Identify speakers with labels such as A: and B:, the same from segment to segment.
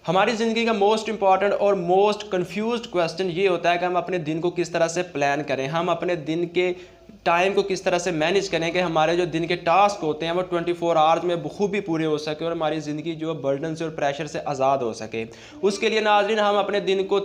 A: हमारी ज़िंदगी का मोस्ट इंपॉर्टेंट और मोस्ट कंफ्यूज्ड क्वेश्चन ये होता है कि हम अपने दिन को किस तरह से प्लान करें, हम अपने दिन के टाइम को किस तरह से मैनेज करें कि हमारे जो दिन के टास्क होते हैं वो 24 आवर्स में बखूबी पूरे हो सके और हमारी ज़िंदगी जो बर्डन से और प्रेशर से आज़ाद हो सके। उसके लिए नाज़रीन हम अपने दिन को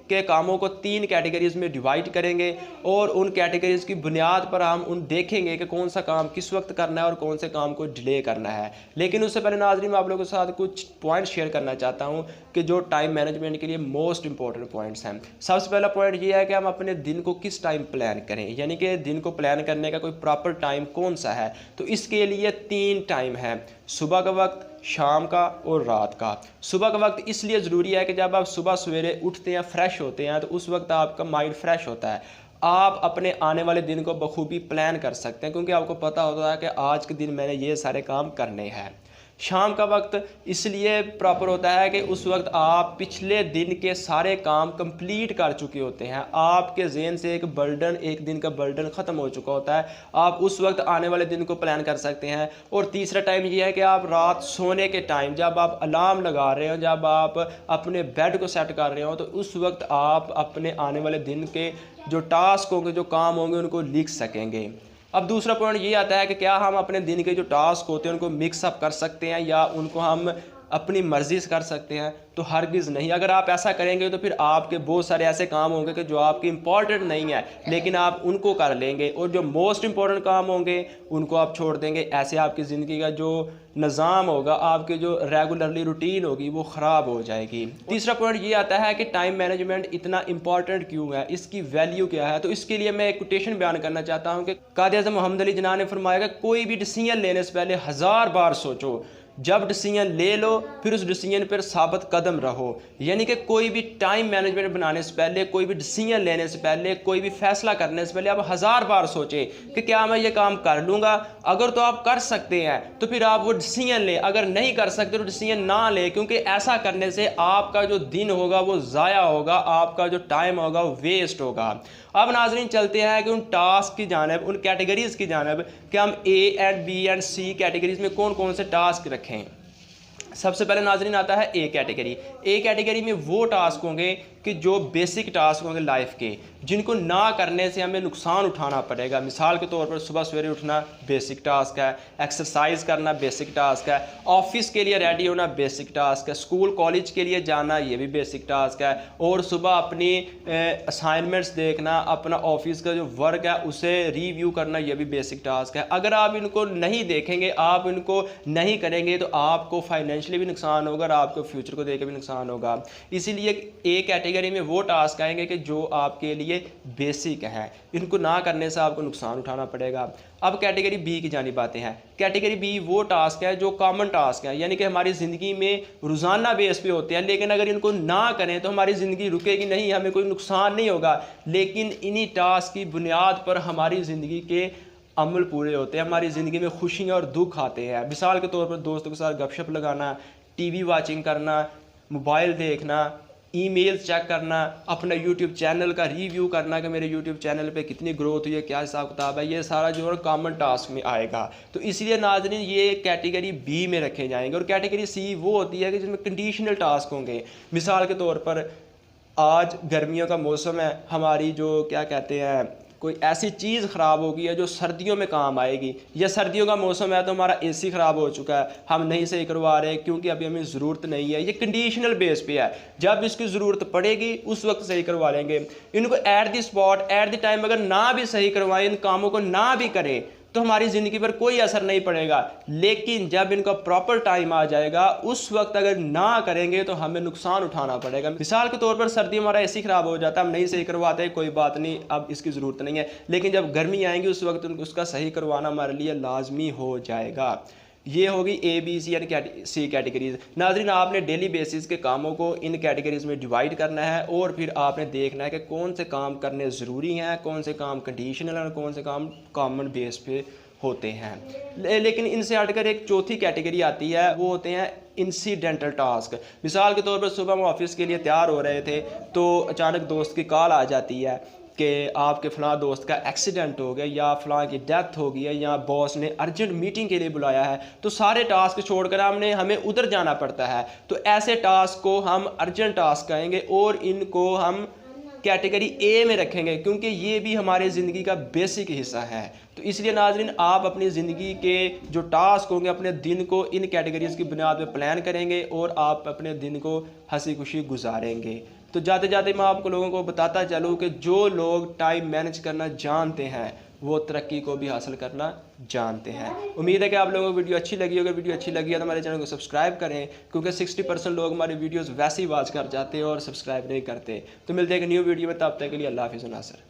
A: के कामों को 3 कैटेगरीज़ में डिवाइड करेंगे और उन कैटेगरीज़ की बुनियाद पर हम उन देखेंगे कि कौन सा काम किस वक्त करना है और कौन से काम को डिले करना है। लेकिन उससे पहले नाज़रीन मैं आप लोगों के साथ कुछ पॉइंट शेयर करना चाहता हूँ कि जो टाइम मैनेजमेंट के लिए मोस्ट इंपॉर्टेंट पॉइंट्स हैं। सबसे पहला पॉइंट ये है कि हम अपने दिन को किस टाइम प्लान करें, यानी कि दिन को प्लान करने का कोई प्रॉपर टाइम कौन सा है। तो इसके लिए 3 टाइम है, सुबह का वक्त, शाम का और रात का। सुबह का वक्त इसलिए ज़रूरी है कि जब आप सुबह सवेरे उठते हैं, फ्रेश होते हैं, तो उस वक्त आपका माइंड फ्रेश होता है, आप अपने आने वाले दिन को बखूबी प्लान कर सकते हैं क्योंकि आपको पता होता है कि आज के दिन मैंने ये सारे काम करने हैं। शाम का वक्त इसलिए प्रॉपर होता है कि उस वक्त आप पिछले दिन के सारे काम कंप्लीट कर चुके होते हैं, आपके ज़हन से एक बर्डन, एक दिन का बर्डन ख़त्म हो चुका होता है, आप उस वक्त आने वाले दिन को प्लान कर सकते हैं। और तीसरा टाइम ये है कि आप रात सोने के टाइम जब आप अलार्म लगा रहे हो, जब आप अपने बेड को सेट कर रहे हो, तो उस वक्त आप अपने आने वाले दिन के जो टास्क होंगे, जो काम होंगे, उनको लिख सकेंगे। अब दूसरा पॉइंट ये आता है कि क्या हम अपने दिन के जो टास्क होते हैं उनको मिक्सअप कर सकते हैं या उनको हम अपनी मर्ज़ी से कर सकते हैं। तो हरगिज़ नहीं। अगर आप ऐसा करेंगे तो फिर आपके बहुत सारे ऐसे काम होंगे कि जो आपके इंपॉर्टेंट नहीं है लेकिन आप उनको कर लेंगे, और जो मोस्ट इंपॉर्टेंट काम होंगे उनको आप छोड़ देंगे। ऐसे आपकी ज़िंदगी का जो निज़ाम होगा, आपके जो रेगुलरली रूटीन होगी, वो ख़राब हो जाएगी। तीसरा पॉइंट ये आता है कि टाइम मैनेजमेंट इतना इंपॉर्टेंट क्यों है, इसकी वैल्यू क्या है। तो इसके लिए मैं एक कोटेशन बयान करना चाहता हूँ कि कायद-ए-आज़म मोहम्मद अली जिन्ना ने फरमाया कि कोई भी डिसीजन लेने से पहले 1000 बार सोचो, जब डिसीजन ले लो फिर उस डिसीजन पर साबित कदम रहो। यानी कि कोई भी टाइम मैनेजमेंट बनाने से पहले, कोई भी डिसीजन लेने से पहले, कोई भी फैसला करने से पहले आप 1000 बार सोचें कि क्या मैं ये काम कर लूँगा। अगर तो आप कर सकते हैं तो फिर आप वो डिसीजन लें, अगर नहीं कर सकते तो डिसीजन ना लें, क्योंकि ऐसा करने से आपका जो दिन होगा वो ज़ाया होगा, आपका जो टाइम होगा वो वेस्ट होगा। अब नाज़रीन चलते हैं कि उन टास्क की जानिब, उन कैटेगरीज़ की जानिब कि हम A and B and C categories में कौन कौन से टास्क रखें। सबसे पहले नाज़रीन आता है ए कैटेगरी। ए कैटेगरी में वो टास्क होंगे कि जो बेसिक टास्क होंगे लाइफ के, जिनको ना करने से हमें नुकसान उठाना पड़ेगा। मिसाल के तौर पर सुबह सवेरे उठना बेसिक टास्क है, एक्सरसाइज करना बेसिक टास्क है, ऑफिस के लिए रेडी होना बेसिक टास्क है, स्कूल कॉलेज के लिए जाना ये भी बेसिक टास्क है, और सुबह अपनी असाइनमेंट्स देखना, अपना ऑफिस का जो वर्क है उसे रिव्यू करना ये भी बेसिक टास्क है। अगर आप इनको नहीं देखेंगे, आप इनको नहीं करेंगे तो आपको फाइनेंशियली भी नुकसान होगा और आपको फ्यूचर को देकर भी नुकसान होगा। इसीलिए ए कैटेगरी में वो टास्क आएंगे कि जो आपके लिए बेसिक है, इनको ना करने से आपको नुकसान उठाना पड़ेगा। अब कैटेगरी बी की जानिब आते हैं। कैटेगरी बी वो टास्क है जो कॉमन टास्क है, यानी कि हमारी ज़िंदगी में रोज़ाना बेस पे होते हैं, लेकिन अगर इनको ना करें तो हमारी ज़िंदगी रुकेगी नहीं, हमें कोई नुकसान नहीं होगा, लेकिन इन्हीं टास्क की बुनियाद पर हमारी ज़िंदगी के अमल पूरे होते हैं, हमारी ज़िंदगी में खुशियाँ और दुख आते हैं। मिसाल के तौर पर दोस्तों के साथ गपशप लगाना, टीवी वाचिंग करना, मोबाइल देखना, ईमेल चेक करना, अपना यूट्यूब चैनल का रिव्यू करना कि मेरे यूट्यूब चैनल पे कितनी ग्रोथ हुई है, क्या हिसाब किताब है, ये सारा जो है कॉमन टास्क में आएगा। तो इसलिए नाज़रीन ये कैटेगरी बी में रखे जाएंगे। और कैटेगरी सी वो होती है कि जिसमें कंडीशनल टास्क होंगे। मिसाल के तौर पर आज गर्मियों का मौसम है, हमारी जो क्या कहते हैं कोई ऐसी चीज़ ख़राब होगी है जो सर्दियों में काम आएगी, या सर्दियों का मौसम है तो हमारा एसी ख़राब हो चुका है, हम नहीं सही करवा रहे क्योंकि अभी हमें ज़रूरत नहीं है। ये कंडीशनल बेस पे है, जब इसकी ज़रूरत पड़ेगी उस वक्त सही करवा लेंगे। इनको at the spot, at the time अगर ना भी सही करवाएं, इन कामों को ना भी करें तो हमारी ज़िंदगी पर कोई असर नहीं पड़ेगा, लेकिन जब इनका प्रॉपर टाइम आ जाएगा उस वक्त अगर ना करेंगे तो हमें नुकसान उठाना पड़ेगा। मिसाल के तौर पर सर्दी हमारा एसी ख़राब हो जाता है, हम नहीं सही करवाते, कोई बात नहीं, अब इसकी ज़रूरत नहीं है, लेकिन जब गर्मी आएंगी उस वक्त उसका सही करवाना हमारे लिए लाजमी हो जाएगा। ये होगी ए बी सी यानी सी कैटेगरीज। नाज़रीन आपने डेली बेसिस के कामों को इन कैटेगरीज में डिवाइड करना है और फिर आपने देखना है कि कौन से काम करने ज़रूरी हैं, कौन से काम कंडीशनल और कौन से काम कॉमन बेस पे होते हैं। लेकिन इनसे हटकर एक चौथी कैटेगरी आती है, वो होते हैं इंसिडेंटल टास्क। मिसाल के तौर पर सुबह हम ऑफिस के लिए तैयार हो रहे थे तो अचानक दोस्त की कॉल आ जाती है कि आपके फ़लाँ दोस्त का एक्सीडेंट हो गया या फ़लाँ की डेथ हो गई है या बॉस ने अर्जेंट मीटिंग के लिए बुलाया है, तो सारे टास्क छोड़कर हमें उधर जाना पड़ता है। तो ऐसे टास्क को हम अर्जेंट टास्क कहेंगे और इनको हम कैटेगरी ए में रखेंगे, क्योंकि ये भी हमारे ज़िंदगी का बेसिक हिस्सा है। तो इसलिए नाज़रीन, आप अपनी ज़िंदगी के जो टास्क होंगे अपने दिन को इन कैटेगरीज़ की बुनियाद पर प्लान करेंगे और आप अपने दिन को हंसी खुशी गुजारेंगे। तो जाते जाते मैं आपको लोगों को बताता चलूँ कि जो लोग टाइम मैनेज करना जानते हैं वो तरक्की को भी हासिल करना जानते हैं। उम्मीद है कि आप लोगों को वीडियो अच्छी लगी होगी। वीडियो अच्छी लगी है तो हमारे चैनल को सब्सक्राइब करें, क्योंकि 60% लोग हमारी वीडियोस वैसे ही वॉच कर जाते हैं और सब्सक्राइब नहीं करते। तो मिलते हैं एक न्यू वीडियो में, तब तक के लिए अल्लाह हाफ़िज़ नासर।